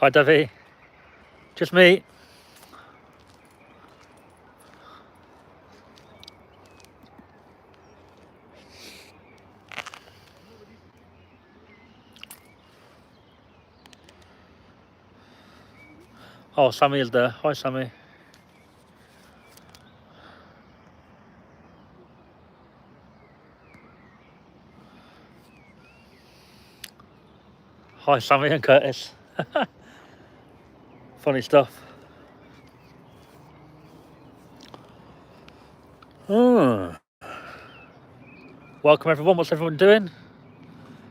Hi, Davey. Just me. Oh, Sammy is there. Hi, Sammy. Hi, Sammy and Curtis. Funny stuff. Oh. Welcome, everyone. What's everyone doing?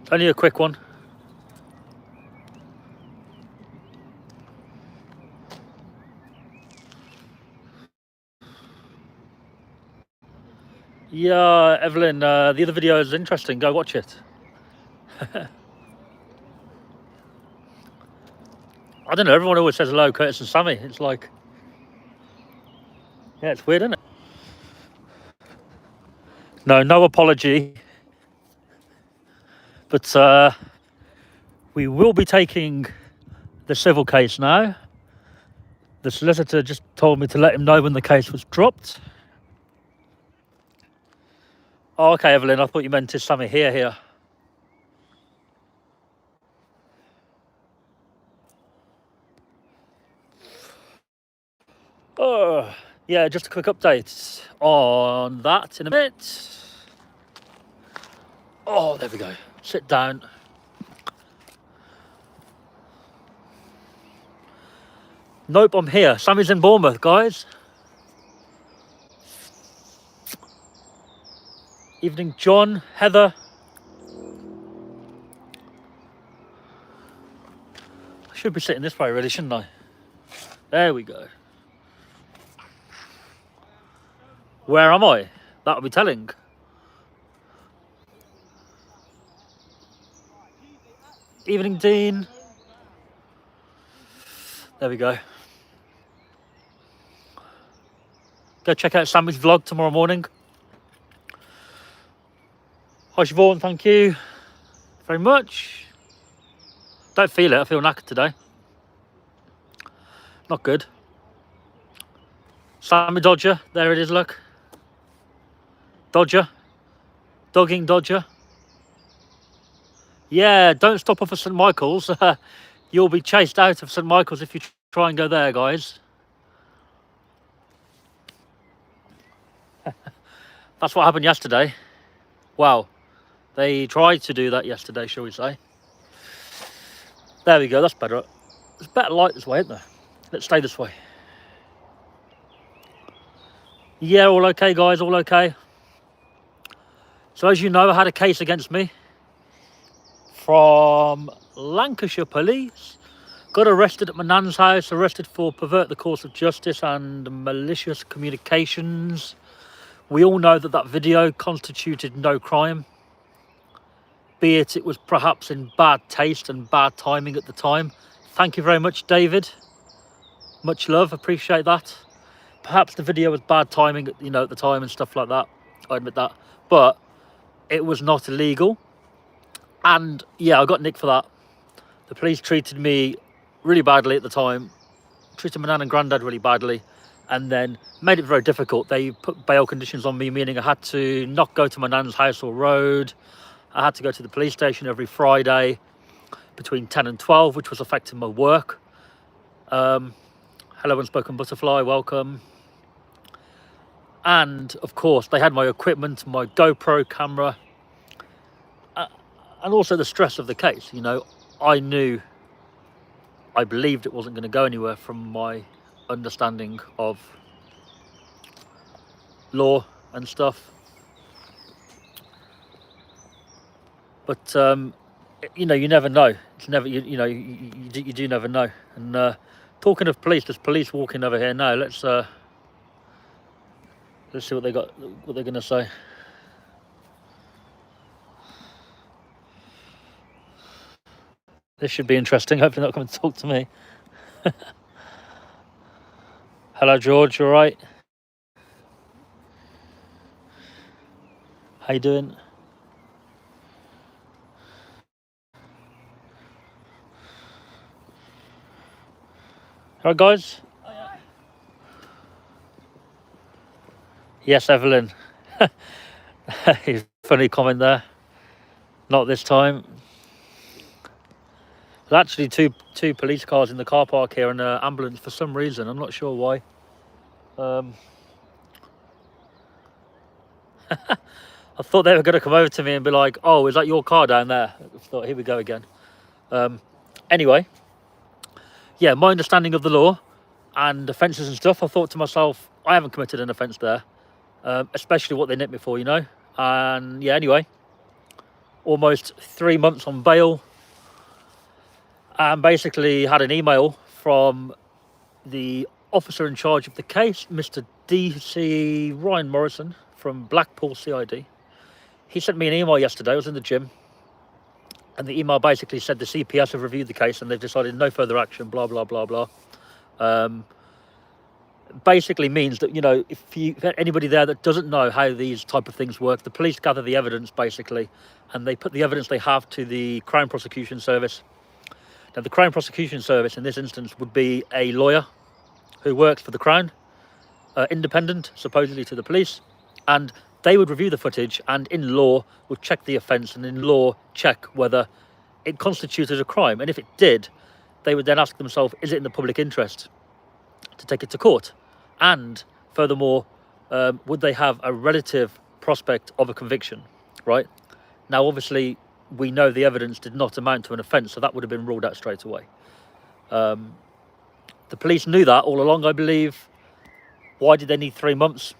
It's only a quick one. Yeah, Evelyn, the other video is interesting. Go watch it. I don't know. Everyone always says hello, Curtis and Sammy. It's like, yeah, it's weird, isn't it? No apology. But we will be taking the civil case now. The solicitor just told me to let him know when the case was dropped. Oh, okay, Evelyn. I thought you meant to Sammy here. Oh, yeah, just a quick update on that in a minute. Oh, there we go. Sit down. Nope, I'm here. Sammy's in Bournemouth, guys. Evening, John, Heather. I should be sitting this way, really, shouldn't I? There we go. Where am I? That'll be telling. Evening, Dean. There we go. Go check out Sammy's vlog tomorrow morning. Hi, Siobhan, thank you very much. Don't feel it, I feel knackered today. Not good. Sammy Dodger, there it is, look. Dodger. Dogging Dodger. Yeah, don't stop off at St Michael's. You'll be chased out of St Michael's if you try and go there, guys. That's what happened yesterday. Wow. They tried to do that yesterday, shall we say. There we go, that's better. It's better light this way, isn't there? Let's stay this way. Yeah, all okay, guys, all okay. So as you know, I had a case against me from Lancashire police. Got arrested at my nan's house, arrested for pervert the course of justice and malicious communications. We all know that video constituted no crime, be it was perhaps in bad taste and bad timing at the time. Thank you very much, David. Much love, appreciate that. Perhaps the video was bad timing, at the time and stuff like that. I admit that. But it was not illegal. And yeah, I got nicked for that. The police treated me really badly at the time. Treated my nan and granddad really badly. And then made it very difficult. They put bail conditions on me, meaning I had to not go to my nan's house or road. I had to go to the police station every Friday between 10 and 12, which was affecting my work. Hello, Unspoken Butterfly, welcome. And of course, they had my equipment, my GoPro camera, and also the stress of the case. I believed it wasn't going to go anywhere from my understanding of law and stuff. But you never know. It's never you do never know. And talking of police, there's police walking over here now. Let's see what they're going to say. This should be interesting. Hopefully not coming to talk to me. Hello, George. You all right? How you doing? Alright, guys? Yes, Evelyn. Funny comment there. Not this time. There's actually two police cars in the car park here and an ambulance for some reason. I'm not sure why. I thought they were going to come over to me and be like, oh, is that your car down there? I thought, here we go again. Anyway, yeah, my understanding of the law and offences and stuff, I thought to myself, I haven't committed an offence there, especially what they nipped me for, you know. And yeah, anyway, almost 3 months on bail, and basically had an email from the officer in charge of the case, Mr. DC Ryan Morrison from Blackpool CID. He sent me an email yesterday. I was in the gym, and the email basically said the CPS have reviewed the case and they've decided no further action, blah, blah, blah, blah. Basically means that, you know, if anybody there that doesn't know how these type of things work, the police gather the evidence basically, and they put the evidence they have to the Crown Prosecution Service. Now, the Crown Prosecution Service in this instance would be a lawyer who works for the Crown, independent, supposedly, to the police, and they would review the footage and in law would check the offence and in law check whether it constituted a crime. And if it did, they would then ask themselves, is it in the public interest to take it to court? And furthermore, would they have a relative prospect of a conviction, right? Now, obviously, we know the evidence did not amount to an offence, so that would have been ruled out straight away. The police knew that all along, I believe. Why did they need 3 months?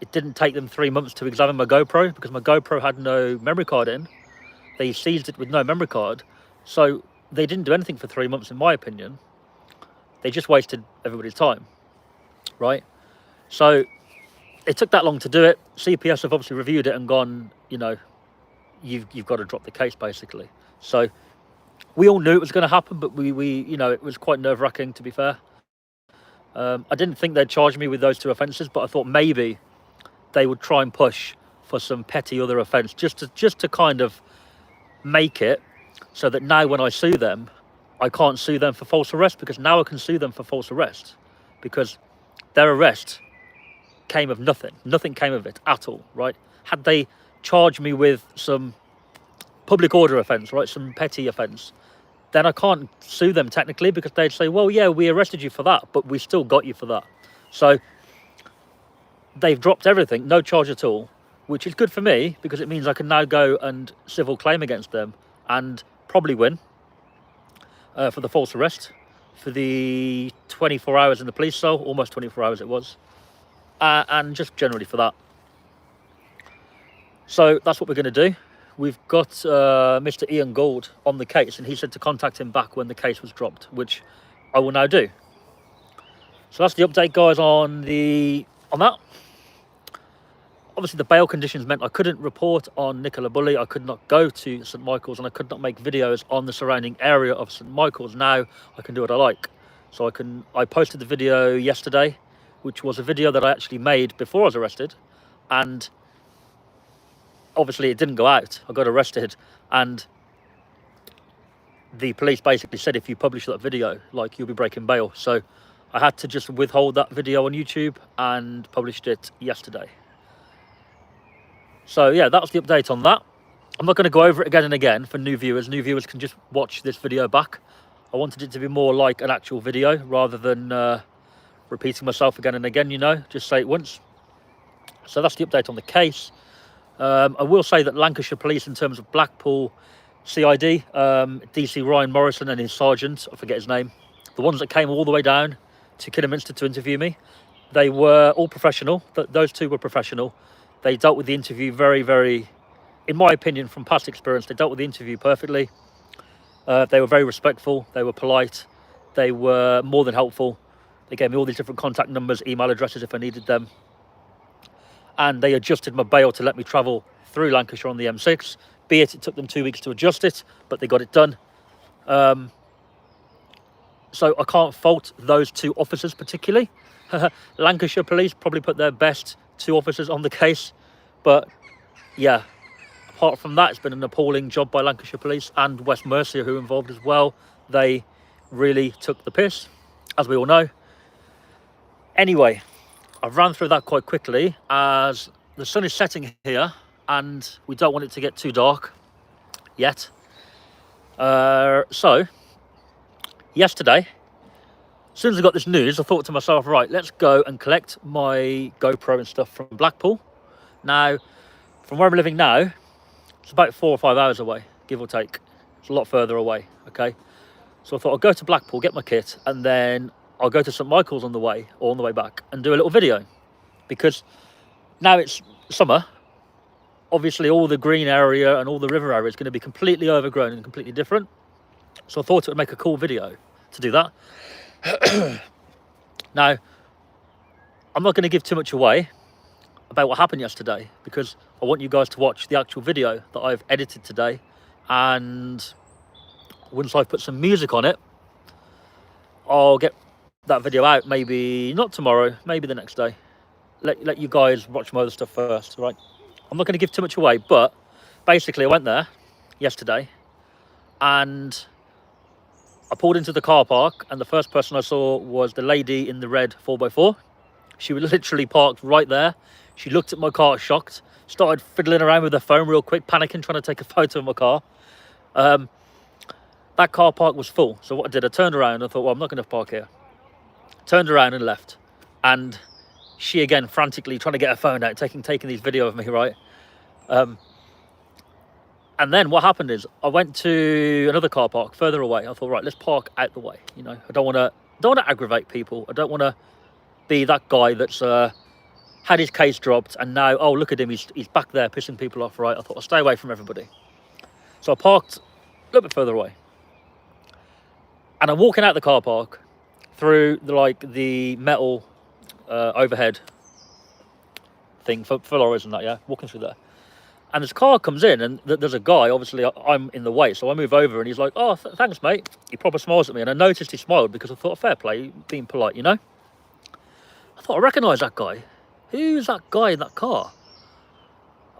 It didn't take them 3 months to examine my GoPro because my GoPro had no memory card in. They seized it with no memory card. So they didn't do anything for 3 months, in my opinion. They just wasted everybody's time, right? So it took that long to do it. CPS have obviously reviewed it and gone, you know, you've got to drop the case, basically. So we all knew it was going to happen, but we you know, it was quite nerve-wracking, to be fair. I didn't think they'd charge me with those 2 offences, but I thought maybe they would try and push for some petty other offence, just to kind of make it so that now when I sue them, I can't sue them for false arrest, because now I can sue them for false arrest because their arrest came of nothing. Nothing came of it at all, right? Had they charged me with some public order offence, right, some petty offence, then I can't sue them technically, because they'd say, well, yeah, we arrested you for that, but we still got you for that. So they've dropped everything, no charge at all, which is good for me because it means I can now go and civil claim against them and probably win for the false arrest, for the 24 hours in the police cell, almost 24 hours it was, and just generally for that. So that's what we're going to do. We've got Mr. Ian Gould on the case, and he said to contact him back when the case was dropped, which I will now do. So that's the update, guys, on that. Obviously, the bail conditions meant I couldn't report on Nicola Bulley. I could not go to St Michael's, and I could not make videos on the surrounding area of St Michael's. Now I can do what I like. So I posted the video yesterday, which was a video that I actually made before I was arrested, and obviously it didn't go out. I got arrested, and the police basically said, if you publish that video, like, you'll be breaking bail. So I had to just withhold that video on YouTube and published it yesterday. So yeah, that was the update on that. I'm not going to go over it again and again for new viewers. New viewers can just watch this video back. I wanted it to be more like an actual video rather than repeating myself again and again, you know, just say it once. So that's the update on the case. I will say that Lancashire Police, in terms of Blackpool CID, DC Ryan Morrison and his sergeant, I forget his name, the ones that came all the way down to Kidderminster to interview me, they were all professional. Those 2 were professional. They dealt with the interview very, very, in my opinion, from past experience, they dealt with the interview perfectly. They were very respectful. They were polite. They were more than helpful. They gave me all these different contact numbers, email addresses if I needed them. And they adjusted my bail to let me travel through Lancashire on the M6. Be it took them 2 weeks to adjust it, but they got it done. So I can't fault those 2 officers particularly. Lancashire Police probably put their best 2 officers on the case. But yeah, apart from that, it's been an appalling job by Lancashire Police and West Mercia, who were involved as well. They really took the piss. as we all know. Anyway, I've ran through that quite quickly as the sun is setting here and we don't want it to get too dark yet. So yesterday, as soon as I got this news, I thought to myself, right, let's go and collect my GoPro and stuff from Blackpool. Now, from where I'm living now, it's about 4 or 5 hours away, give or take. It's a lot further away, okay? So I thought I'll go to Blackpool, get my kit, and then I'll go to St Michael's on the way, or on the way back, and do a little video. Because now it's summer, obviously all the green area and all the river area is going to be completely overgrown and completely different. So I thought it would make a cool video to do that. Now, I'm not going to give too much away about what happened yesterday because I want you guys to watch the actual video that I've edited today, and once I've put some music on it, I'll get that video out, maybe not tomorrow, maybe the next day. Let you guys watch my other stuff first, right? I'm not going to give too much away, but basically I went there yesterday and I pulled into the car park, and the first person I saw was the lady in the red 4x4. She was literally parked right there. She looked at my car shocked, started fiddling around with her phone real quick, panicking, trying to take a photo of my car. That car park was full. So what I did, I turned around and I thought, well, I'm not going to park here. Turned around and left. And she again frantically trying to get her phone out, taking these video of me, right? And then what happened is I went to another car park further away. I thought, right, let's park out the way. You know, I don't want to aggravate people. I don't want to be that guy that's had his case dropped and now, oh, look at him, he's back there pissing people off, right? I thought I'll stay away from everybody. So I parked a little bit further away. And I'm walking out the car park through the metal overhead thing for lorries and that, yeah, walking through there. And this car comes in and there's a guy, obviously I'm in the way, so I move over and he's like, oh, thanks, mate. He proper smiles at me, and I noticed he smiled because I thought, fair play, being polite, you know? I thought I recognise that guy. Who's that guy in that car?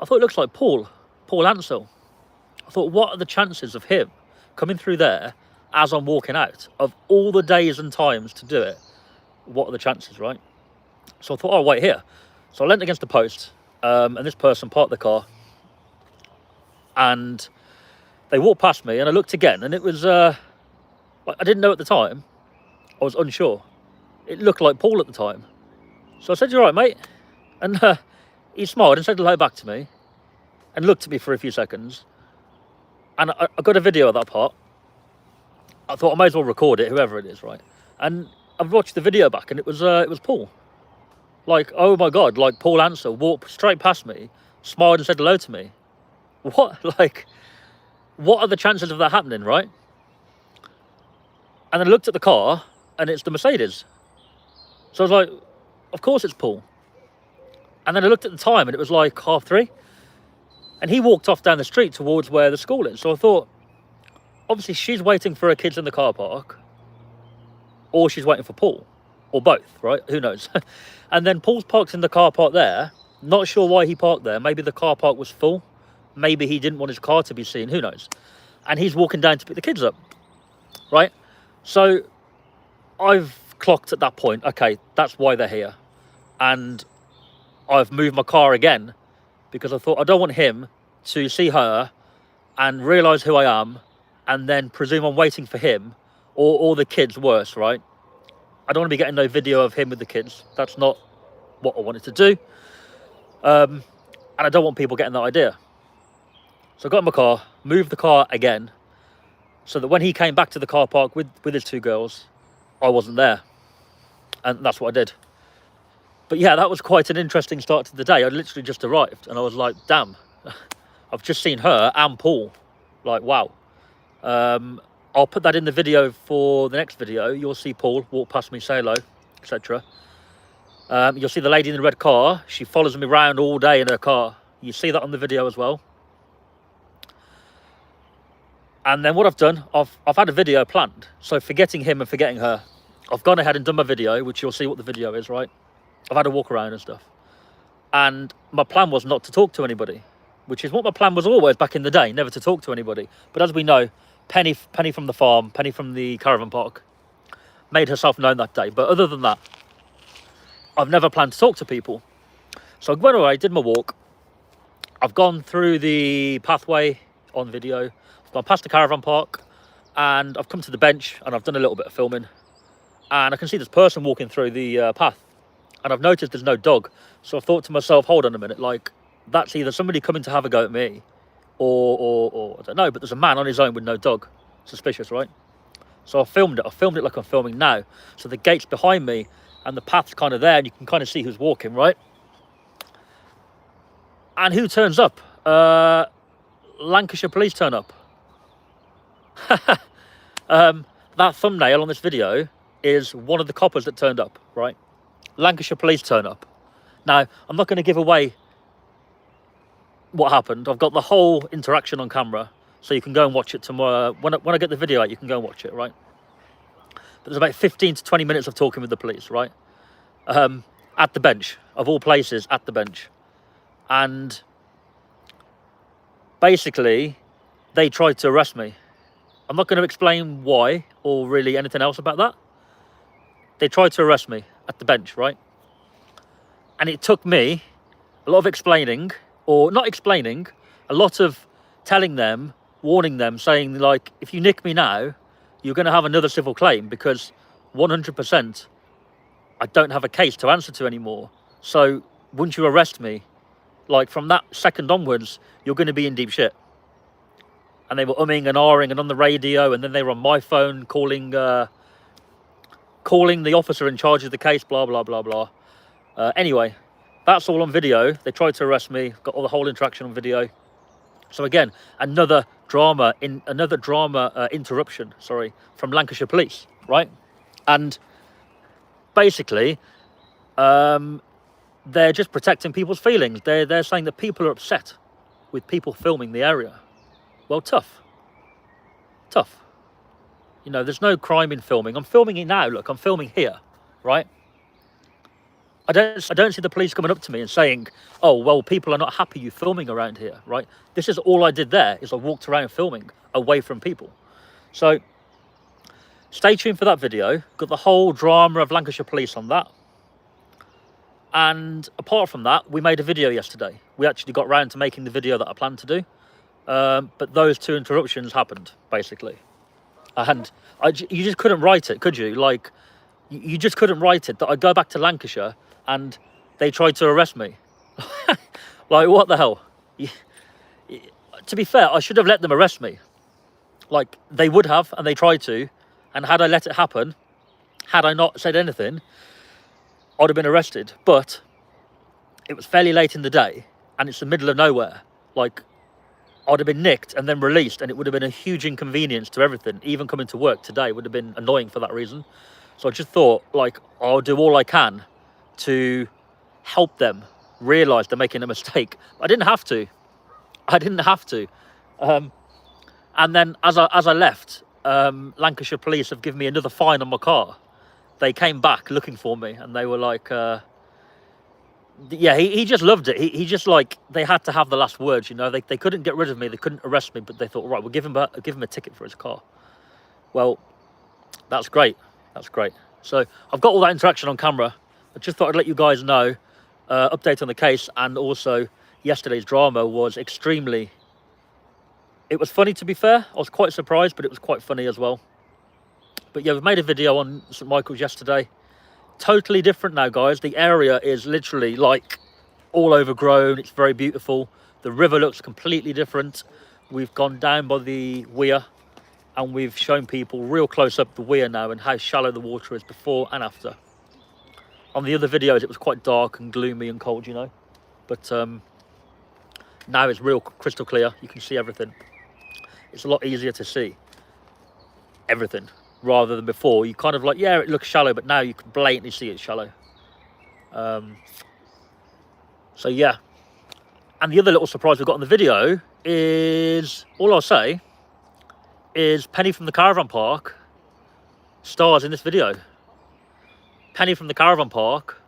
I thought it looks like Paul Ansel. I thought, what are the chances of him coming through there as I'm walking out? Of all the days and times to do it, what are the chances, right? So I thought, oh, I'll wait here. So I leant against the post, and this person parked the car. And they walked past me, and I looked again, and it was, I didn't know at the time. I was unsure. It looked like Paul at the time. So I said, you all right, mate? And he smiled and said hello back to me and looked at me for a few seconds. And I got a video of that part. I thought I might as well record it, whoever it is, right? And I've watched the video back, and it was Paul. Like, oh my God, like Paul Ansel walked straight past me, smiled and said hello to me. What? Like, what are the chances of that happening, right? And then I looked at the car, and it's the Mercedes. So I was like, of course it's Paul. And then I looked at the time, and it was like 3:30. And he walked off down the street towards where the school is. So I thought, obviously she's waiting for her kids in the car park, or she's waiting for Paul, or both, right? Who knows? And then Paul's parked in the car park there. Not sure why he parked there. Maybe the car park was full. Maybe he didn't want his car to be seen, who knows? And he's walking down to pick the kids up, right? So I've clocked at that point, okay, that's why they're here. And I've moved my car again because I thought I don't want him to see her and realise who I am and then presume I'm waiting for him or the kids, worse, right? I don't want to be getting no video of him with the kids. That's not what I wanted to do. And I don't want people getting that idea. So I got in my car, moved the car again, so that when he came back to the car park with his two girls, I wasn't there. And that's what I did. But yeah, that was quite an interesting start to the day. I literally just arrived and I was like, damn, I've just seen her and Paul. Like, wow. I'll put that in the video for the next video. You'll see Paul walk past me, say hello, etc. You'll see the lady in the red car. She follows me around all day in her car. You see that on the video as well. And then what I've done, I've had a video planned. So forgetting him and forgetting her, I've gone ahead and done my video, which you'll see what the video is, right? I've had a walk around and stuff. And my plan was not to talk to anybody, which is what my plan was always back in the day, never to talk to anybody. But as we know, penny from the farm, penny from the caravan park. made herself known that day. But other than that, I've never planned to talk to people. So I went away, did my walk. I've gone through the pathway on video. I've gone past the caravan park, and I've come to the bench, and I've done a little bit of filming. And I can see this person walking through the path, and I've noticed there's no dog. So I thought to myself, hold on a minute, like, that's either somebody coming to have a go at me, or I don't know, but there's a man on his own with no dog. Suspicious, right? So I filmed it. I filmed it like I'm filming now. So the gate's behind me, and the path's kind of there, and you can kind of see who's walking, right? And who turns up? Lancashire police turn up. That thumbnail on this video is one of the coppers that turned up, right? Lancashire police turn up. Now, I'm not going to give away what happened. I've got the whole interaction on camera, so you can go and watch it tomorrow. When I get the video out, you can go and watch it, right? But there's about 15 to 20 minutes of talking with the police, right? At the bench, of all places, at the bench. And basically, they tried to arrest me. I'm not going to explain why or really anything else about that. They tried to arrest me at the bench, right? And it took me a lot of explaining, or not explaining, a lot of telling them, warning them, saying, like, if you nick me now, you're going to have another civil claim, because 100% I don't have a case to answer to anymore. So once you arrest me, like, from that second onwards, you're going to be in deep shit. And they were umming and ahhing and on the radio, and then they were on my phone calling the officer in charge of the case, blah, blah, blah, blah. Anyway, that's all on video. They tried to arrest me, got all the whole interaction on video. So again, another drama interruption, sorry, from Lancashire police, right? And basically, they're just protecting people's feelings. They're saying that people are upset with people filming the area. Well, tough. You know, there's no crime in filming. I'm filming it now. Look, I'm filming here, right? I don't see the police coming up to me and saying, oh, well, people are not happy you filming around here, right? This is all I did there, is I walked around filming away from people. So stay tuned for that video. Got the whole drama of Lancashire police on that. And apart from that, we made a video yesterday. We actually got round to making the video that I planned to do. But those two interruptions happened, basically. And you just couldn't write it, could you? Like, you just couldn't write it that I'd go back to Lancashire and they tried to arrest me. Like, what the hell? To be fair, I should have let them arrest me. Like, they would have, and they tried to. And had I let it happen, had I not said anything, I'd have been arrested. But it was fairly late in the day, and it's the middle of nowhere. Like, I'd have been nicked and then released, and it would have been a huge inconvenience to everything. Even coming to work today would have been annoying for that reason. So I just thought, like, I'll do all I can to help them realise they're making a mistake. I didn't have to. And then as I left, Lancashire police have given me another fine on my car. They came back looking for me, and they were like, yeah, he just loved it. He just, like, they had to have the last words, you know. They couldn't get rid of me, they couldn't arrest me, but they thought, right, we'll give him a ticket for his car. Well, that's great. So I've got all that interaction on camera. I just thought I'd let you guys know, update on the case, and also yesterday's drama was extremely, it was funny, to be fair. I was quite surprised, but it was quite funny as well. But yeah, we've made a video on St Michael's yesterday. Totally different now, guys. The area is literally, like, all overgrown. It's very beautiful. The river looks completely different. We've gone down by the weir, and we've shown people real close up the weir now and how shallow the water is before and after. On the other videos, it was quite dark and gloomy and cold, you know. But now it's real crystal clear. You can see everything. It's a lot easier to see everything rather than before. You kind of like, yeah, it looks shallow, but now you can blatantly see it's shallow. So yeah. And the other little surprise we've got in the video is, all I'll say is Penny from the caravan park stars in this video. Penny from the caravan park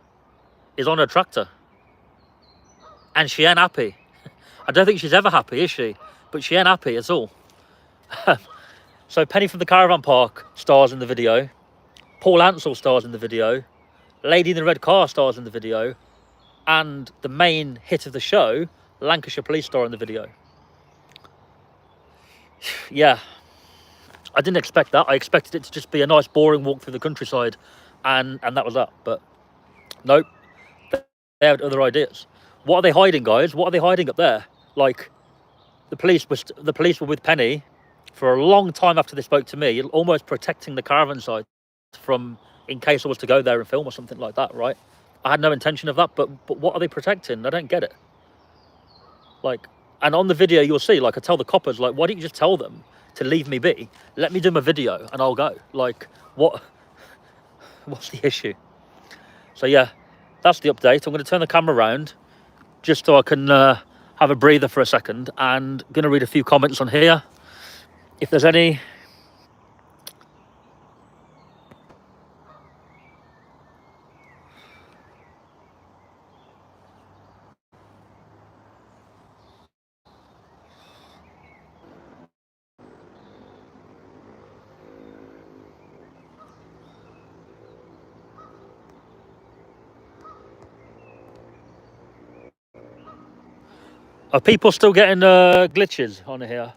is on her tractor, and she ain't happy. I don't think she's ever happy, is she? But she ain't happy at all. So Penny from the caravan park stars in the video. Paul Ansel stars in the video, Lady in the Red Car stars in the video, and the main hit of the show, Lancashire Police, star in the video. Yeah, I didn't expect that. I expected it to just be a nice boring walk through the countryside, and that was that. But nope, they had other ideas. What are they hiding, guys? What are they hiding up there? Like, the police were with Penny for a long time after they spoke to me, almost protecting the caravan site from, in case I was to go there and film or something like that, right? I had no intention of that, but what are they protecting? I don't get it. Like, and on the video you'll see, like, I tell the coppers, like, why don't you just tell them to leave me be? Let me do my video and I'll go. Like, what's the issue? So yeah, that's the update. I'm going to turn the camera around just so I can have a breather for a second, and going to read a few comments on here. If there's any. Are people still getting glitches on here?